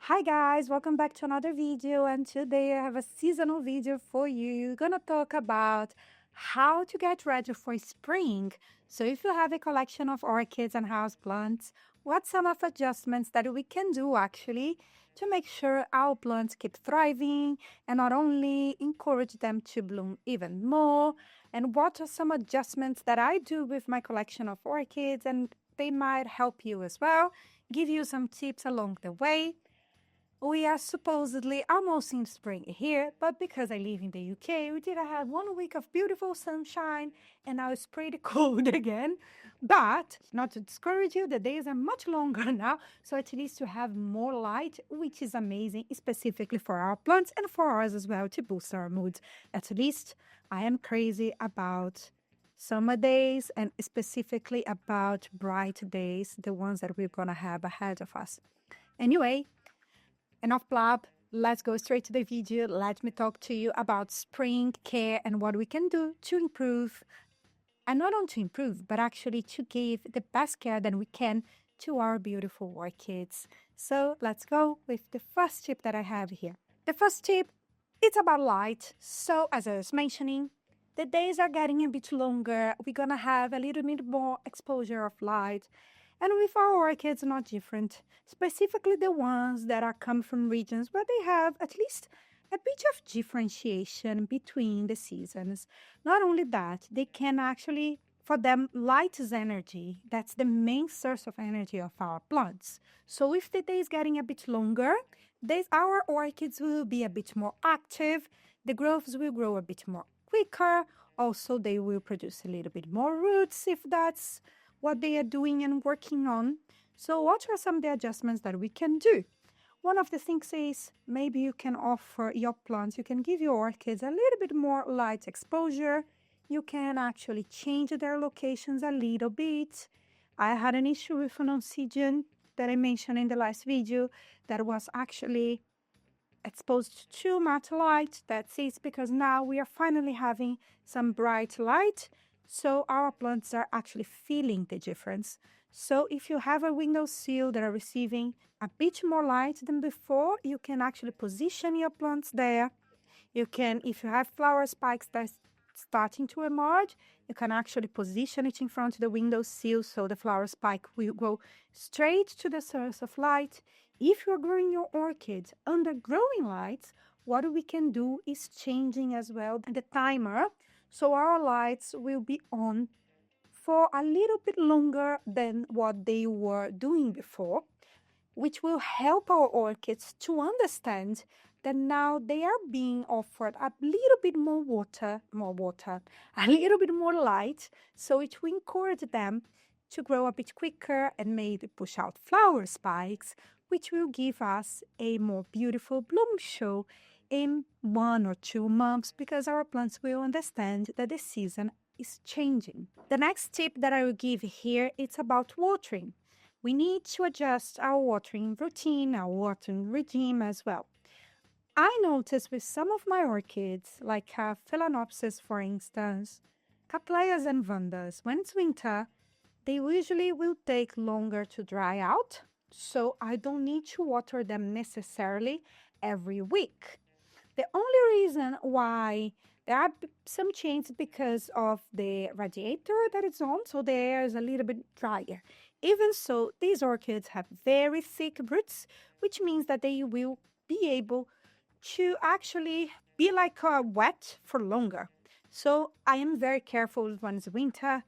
Hi guys, welcome back to another video, and today I have a seasonal video for you. We're gonna talk about how to get ready for spring. So if you have a collection of orchids and houseplants, what some of adjustments that we can do actually to make sure our plants keep thriving and not only encourage them to bloom even more, and what are some adjustments that I do with my collection of orchids, and they might help you as well, give you some tips along the way. We are supposedly almost in spring here, but because I live in the UK, we did have 1 week of beautiful sunshine and now it's pretty cold again. But not to discourage you, the days are much longer now, so at least you have more light, which is amazing, specifically for our plants and for us as well to boost our moods. At least I am crazy about summer days and specifically about bright days, the ones that we're gonna have ahead of us. Anyway, enough blab. Let's go straight to the video. Let me talk to you about spring care and what we can do to improve, and not only to improve, but actually to give the best care that we can to our beautiful orchids. So let's go with the first tip that I have here. The first tip, it's about light. So as I was mentioning, the days are getting a bit longer. We're gonna have a little bit more exposure of light. And with our orchids, not different, specifically the ones that are come from regions where they have at least a bit of differentiation between the seasons. Not only that, they can actually, for them, light is energy. That's the main source of energy of our plants. So if the day is getting a bit longer, our orchids will be a bit more active, the growths will grow a bit more quicker, also they will produce a little bit more roots if that's what they are doing and working on. So what are some of the adjustments that we can do? One of the things is maybe you can offer your plants, you can give your orchids a little bit more light exposure. You can actually change their locations a little bit. I had an issue with an oncidium that I mentioned in the last video that was actually exposed to too much light. That's it, because now we are finally having some bright light. So our plants are actually feeling the difference. So if you have a windowsill that are receiving a bit more light than before, you can actually position your plants there. You can, if you have flower spikes that's starting to emerge, you can actually position it in front of the windowsill so the flower spike will go straight to the source of light. If you're growing your orchids under growing lights, what we can do is changing as well the timer, so our lights will be on for a little bit longer than what they were doing before, which will help our orchids to understand that now they are being offered a little bit more water, a little bit more light, so it will encourage them to grow a bit quicker and maybe push out flower spikes, which will give us a more beautiful bloom show in 1 or 2 months, because our plants will understand that the season is changing. The next tip that I will give here is about watering. We need to adjust our watering routine, our watering regime as well. I noticed with some of my orchids, like Phalaenopsis for instance, Cattleyas and Vandas, when it's winter, they usually will take longer to dry out, so I don't need to water them necessarily every week. The only reason why there are some changes because of the radiator that it's on, so the air is a little bit drier. Even so, these orchids have very thick roots, which means that they will be able to actually be like wet for longer. So I am very careful when it's winter.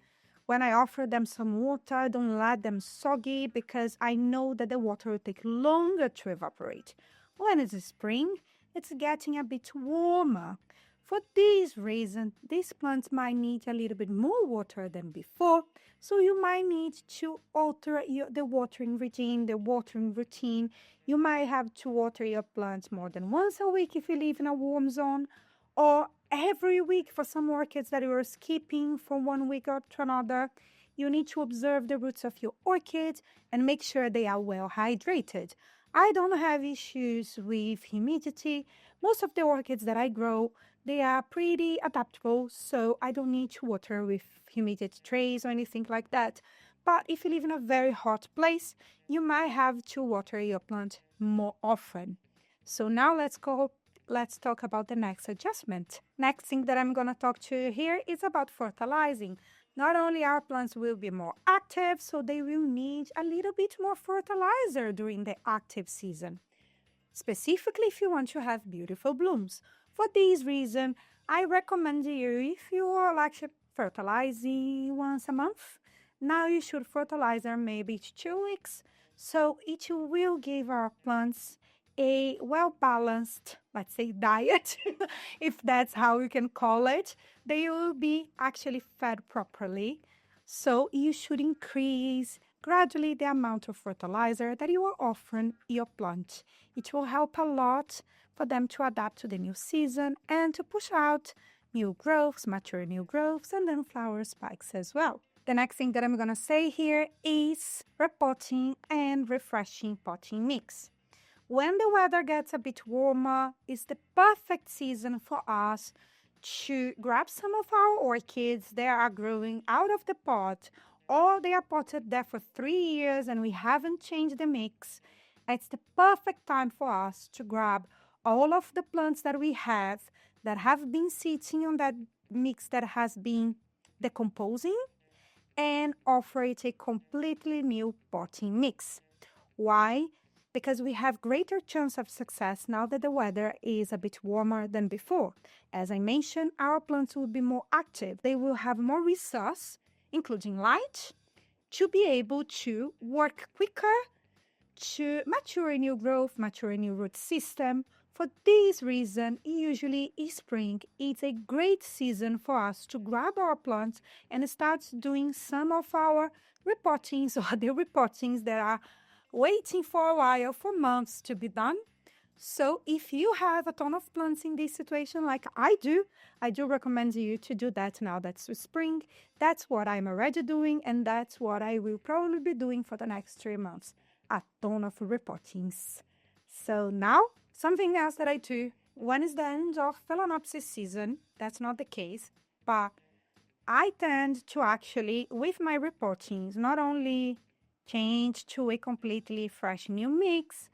When I offer them some water, I don't let them soggy, because I know that the water will take longer to evaporate. When it's spring, it's getting a bit warmer. For this reason, these plants might need a little bit more water than before, so you might need to alter the watering regime, the watering routine. You might have to water your plants more than once a week if you live in a warm zone, or every week for some orchids that you are skipping from 1 week up to another. You need to observe the roots of your orchid and make sure they are well hydrated. I don't have issues with humidity. Most of the orchids that I grow, they are pretty adaptable, so I don't need to water with humidity trays or anything like that. But if you live in a very hot place, you might have to water your plant more often. So now let's talk about the next adjustment. Next thing that I'm going to talk to you here is about fertilizing. Not only our plants will be more active, so they will need a little bit more fertilizer during the active season, specifically if you want to have beautiful blooms. For this reason, I recommend you, if you are like fertilizing once a month, now you should fertilizer maybe each 2 weeks, so it will give our plants a well-balanced, let's say, diet, if that's how you can call it. They will be actually fed properly, so you should increase gradually the amount of fertilizer that you are offering your plant. It will help a lot for them to adapt to the new season and to push out new growths, mature new growths, and then flower spikes as well. The next thing that I'm going to say here is repotting and refreshing potting mix. When the weather gets a bit warmer, it's the perfect season for us to grab some of our orchids that are growing out of the pot, or they are potted there for 3 years and we haven't changed the mix. It's the perfect time for us to grab all of the plants that we have that have been sitting on that mix that has been decomposing and offer it a completely new potting mix. Why? Because we have greater chance of success now that the weather is a bit warmer than before. As I mentioned, our plants will be more active. They will have more resource, including light, to be able to work quicker, to mature a new growth, mature a new root system. For this reason, usually spring is a great season for us to grab our plants and start doing some of our repottings or the repottings that are waiting for a while, for months to be done. So if you have a ton of plants in this situation like I do recommend you to do that now that's spring. That's what I'm already doing, and that's what I will probably be doing for the next 3 months. A ton of repottings. So now, something else that I do when it's the end of Phalaenopsis season, that's not the case, but I tend to actually, with my repottings, not only change to a completely fresh new mix,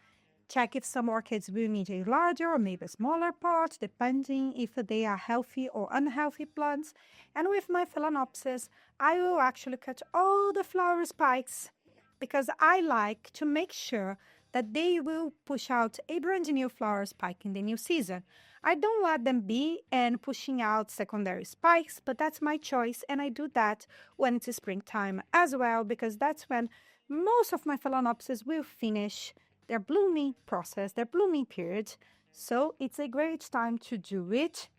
check if some orchids will need a larger or maybe a smaller pot, depending if they are healthy or unhealthy plants. And with my Phalaenopsis, I will actually cut all the flower spikes because I like to make sure that they will push out a brand new flower spike in the new season. I don't let them be and pushing out secondary spikes, but that's my choice, and I do that when it's springtime as well, because that's when most of my Phalaenopsis will finish their blooming process, their blooming period. So it's a great time to do it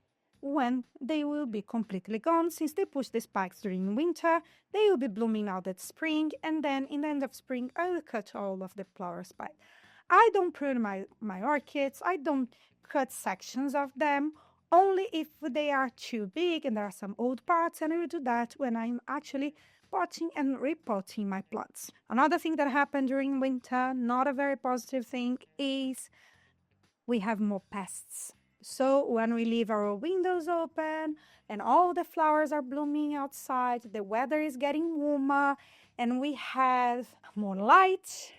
when they will be completely gone. Since they push the spikes during winter, they will be blooming out at spring, and then in the end of spring, I will cut all of the flower spikes. I don't prune my orchids. I don't cut sections of them, only if they are too big and there are some old parts, and I will do that when I'm actually potting and repotting my plants. Another thing that happened during winter, not a very positive thing, is we have more pests. So when we leave our windows open and all the flowers are blooming outside, the weather is getting warmer, and we have more light,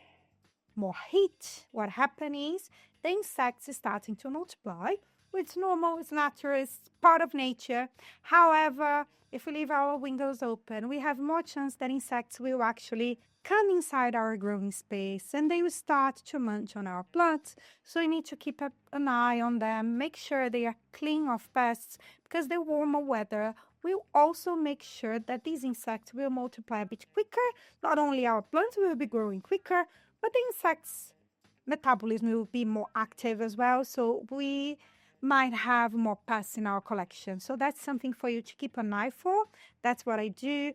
more heat, what happens is the insects is starting to multiply. It's normal, it's natural, it's part of nature. However, if we leave our windows open, we have more chance that insects will actually come inside our growing space and they will start to munch on our plants. So you need to keep an eye on them, make sure they are clean of pests, because the warmer weather will also make sure that these insects will multiply a bit quicker. Not only our plants will be growing quicker, but the insects' metabolism will be more active as well. So we might have more pests in our collection. So that's something for you to keep an eye for. That's what I do.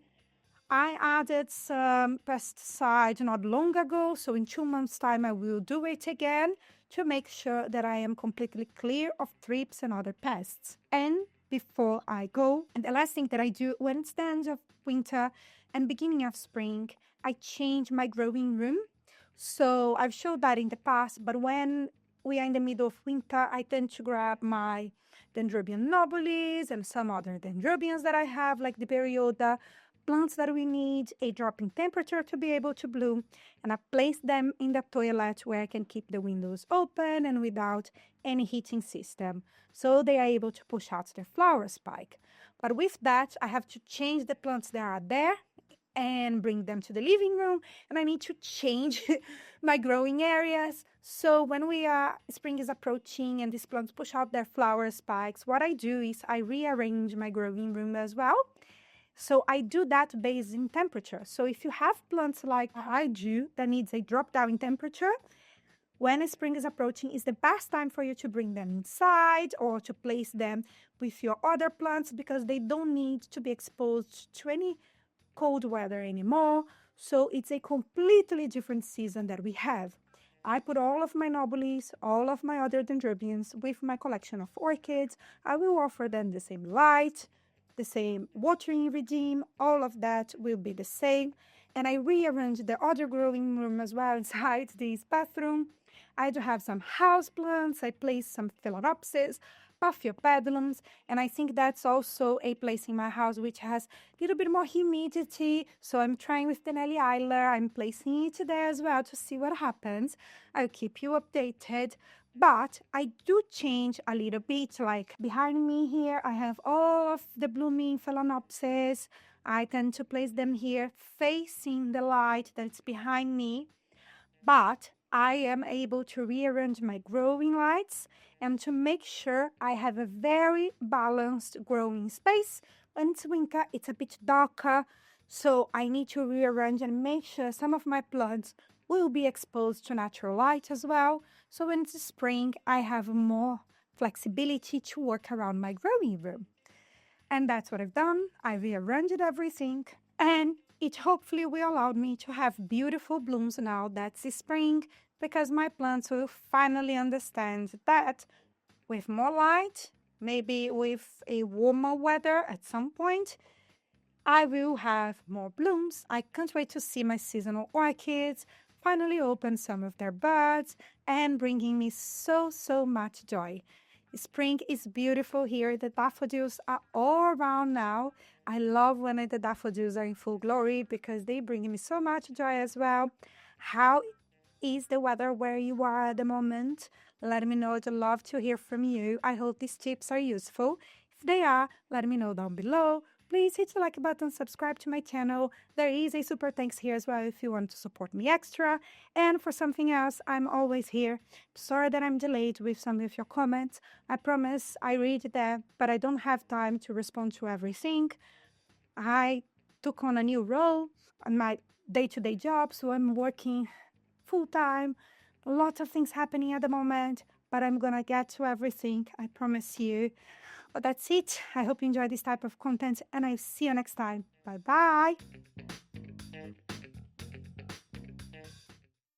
I added some pesticide not long ago, so in 2 months' time I will do it again to make sure that I am completely clear of thrips and other pests. And before I go, and the last thing that I do when it's the end of winter and beginning of spring, I change my growing room. So I've showed that in the past, but when we are in the middle of winter, I tend to grab my Dendrobium nobilis and some other dendrobiums that I have, like the Perioda. plants that we need a drop in temperature to be able to bloom, and I place them in the toilet where I can keep the windows open and without any heating system, so they are able to push out their flower spike. But with that, I have to change the plants that are there and bring them to the living room, and I need to change my growing areas. So when spring is approaching and these plants push out their flower spikes, what I do is I rearrange my growing room as well. So I do that based in temperature. So if you have plants like I do that needs a drop down in temperature, when spring is approaching is the best time for you to bring them inside or to place them with your other plants, because they don't need to be exposed to any cold weather anymore. So it's a completely different season that we have. I put all of my nobilis, all of my other dendrobiums with my collection of orchids. I will offer them the same light, the same watering regime, all of that will be the same. And I rearranged the other growing room as well inside this bathroom. I do have some house plants. I placed some phalaenopsis, paphiopedilums, and I think that's also a place in my house which has a little bit more humidity. So I'm trying with the Nelly Eiler. I'm placing it there as well to see what happens. I'll keep you updated. But I do change a little bit, like behind me here, I have all of the blooming phalaenopsis. I tend to place them here facing the light that's behind me. But I am able to rearrange my growing lights and to make sure I have a very balanced growing space. When it's winter, it's a bit darker, so I need to rearrange and make sure some of my plants will be exposed to natural light as well. So when it's spring, I have more flexibility to work around my growing room. And that's what I've done. I rearranged everything, and it hopefully will allow me to have beautiful blooms now that's spring, because my plants will finally understand that with more light, maybe with a warmer weather at some point, I will have more blooms. I can't wait to see my seasonal orchids finally open some of their buds and bringing me so much joy. Spring is beautiful here. The daffodils are all around now. I love when the daffodils are in full glory because they bring me so much joy as well. How is the weather where you are at the moment? Let me know. I'd love to hear from you. I hope these tips are useful. If they are, let me know down below. Please hit the like button, subscribe to my channel. There is a super thanks here as well if you want to support me extra. And for something else, I'm always here. Sorry that I'm delayed with some of your comments. I promise I read them, but I don't have time to respond to everything. I took on a new role on my day-to-day job, so I'm working full-time. A lot of things happening at the moment, but I'm gonna get to everything, I promise you. But that's it. I hope you enjoy this type of content, and I'll see you next time. Bye bye.